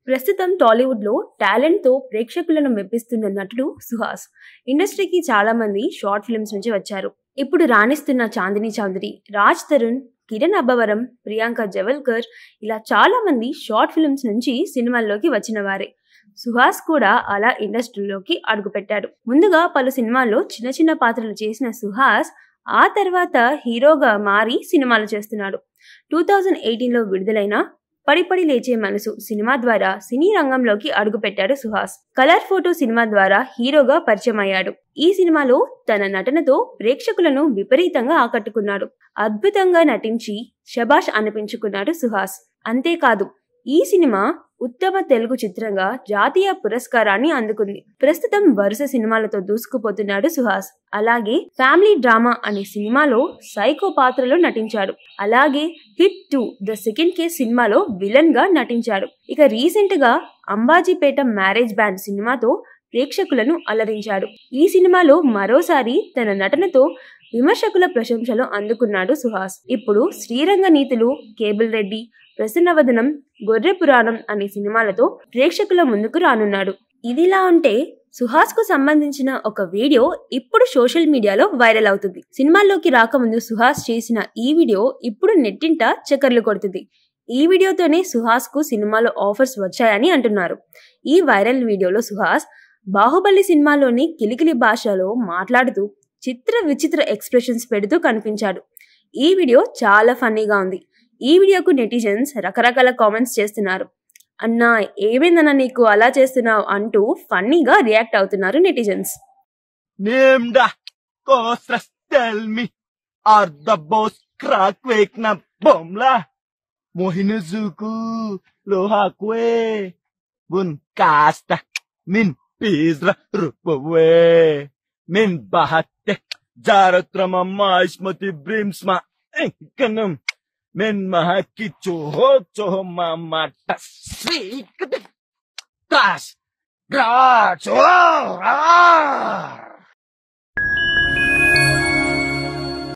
ప్రస్తుతం టాలీవుడ్ లో టాలెంట్ తో ప్రేక్షకులను మెప్పిస్తున్న నటుడు సుహాస్. ఇండస్ట్రీకి చాలా మంది షార్ట్ ఫిల్మ్స్ నుంచి వచ్చారు. ఇప్పుడు రాణిస్తున్న చాందిని చౌదరి, రాజ్ తరుణ్, కిరణ్ అబ్బవరం, ప్రియాంక జవల్కర్ ఇలా చాలా మంది షార్ట్ ఫిల్మ్స్ నుంచి సినిమాల్లోకి వచ్చిన వారే. సుహాస్ కూడా అలా ఇండస్ట్రీలోకి అడుగుపెట్టాడు. ముందుగా పలు సినిమాల్లో చిన్న చిన్న పాత్రలు చేసిన సుహాస్ ఆ తర్వాత హీరోగా మారి సినిమాలు చేస్తున్నాడు. 2018లో విడుదలైన పడి పడి లేచే మనసు సినిమా ద్వారా సినీ రంగంలోకి అడుగుపెట్టాడు సుహాస్. కలర్ ఫోటో సినిమా ద్వారా హీరోగా పరిచయం అయ్యాడు. ఈ సినిమాలో తన నటనతో ప్రేక్షకులను విపరీతంగా ఆకట్టుకున్నాడు. అద్భుతంగా నటించి శభాష్ అనిపించుకున్నాడు సుహాస్. అంతేకాదు ఈ సినిమా ఉత్తమ తెలుగు చిత్రంగా జాతీయ పురస్కారాన్ని అందుకుంది. ప్రస్తుతం వరుస సినిమాలతో దూసుకుపోతున్నాడు సుహాస్. అలాగే ఫ్యామిలీ డ్రామా అనే సినిమాలో సైకో పాత్రలో నటించాడు. అలాగే హిట్ 2 ద సెకండ్ కేస్ సినిమాలో విలన్ గా నటించాడు. ఇక రీసెంట్ గా అంబాజీపేట మ్యారేజ్ బ్యాండ్ సినిమాతో ప్రేక్షకులను అలరించాడు. ఈ సినిమాలో మరోసారి తన నటనతో విమర్శకుల ప్రశంసలు అందుకున్నాడు సుహాస్. ఇప్పుడు శ్రీరంగ నీతులు, కేబుల్ రెడ్డి, ప్రసన్నవదనం, గొర్రె పురాణం అనే సినిమాలతో ప్రేక్షకుల ముందుకు రానున్నాడు. ఇదిలా ఉంటే సుహాస్ కు సంబంధించిన ఒక వీడియో ఇప్పుడు సోషల్ మీడియాలో వైరల్ అవుతుంది. సినిమాల్లోకి రాకముందు సుహాస్ చేసిన ఈ వీడియో ఇప్పుడు నెట్టింట చక్కర్లు కొడుతుంది. ఈ వీడియోతోనే సుహాస్ కు సినిమాలో ఆఫర్స్ వచ్చాయని అంటున్నారు. ఈ వైరల్ వీడియోలో సుహాస్ బాహుబలి సినిమాలోని కిలికిలి భాషలో మాట్లాడుతూ చిత్ర విచిత్ర ఎక్స్ప్రెషన్స్ పెడుతూ కనిపించాడు. ఈ వీడియో చాలా ఫన్నీగా ఉంది. ఈ వీడియోకు నెటిజన్స్ రకరకాల కామెంట్స్ చేస్తున్నారు. అన్నా ఏమైందన్నా నీకు అలా చేస్తున్నావు అంటూ ఫన్నీగా రియాక్ట్ అవుతున్నారు netizens. Min bahatte jaratrama maishmati brimsma enkanam min mahaki choho choho mamata sweet tas gra choho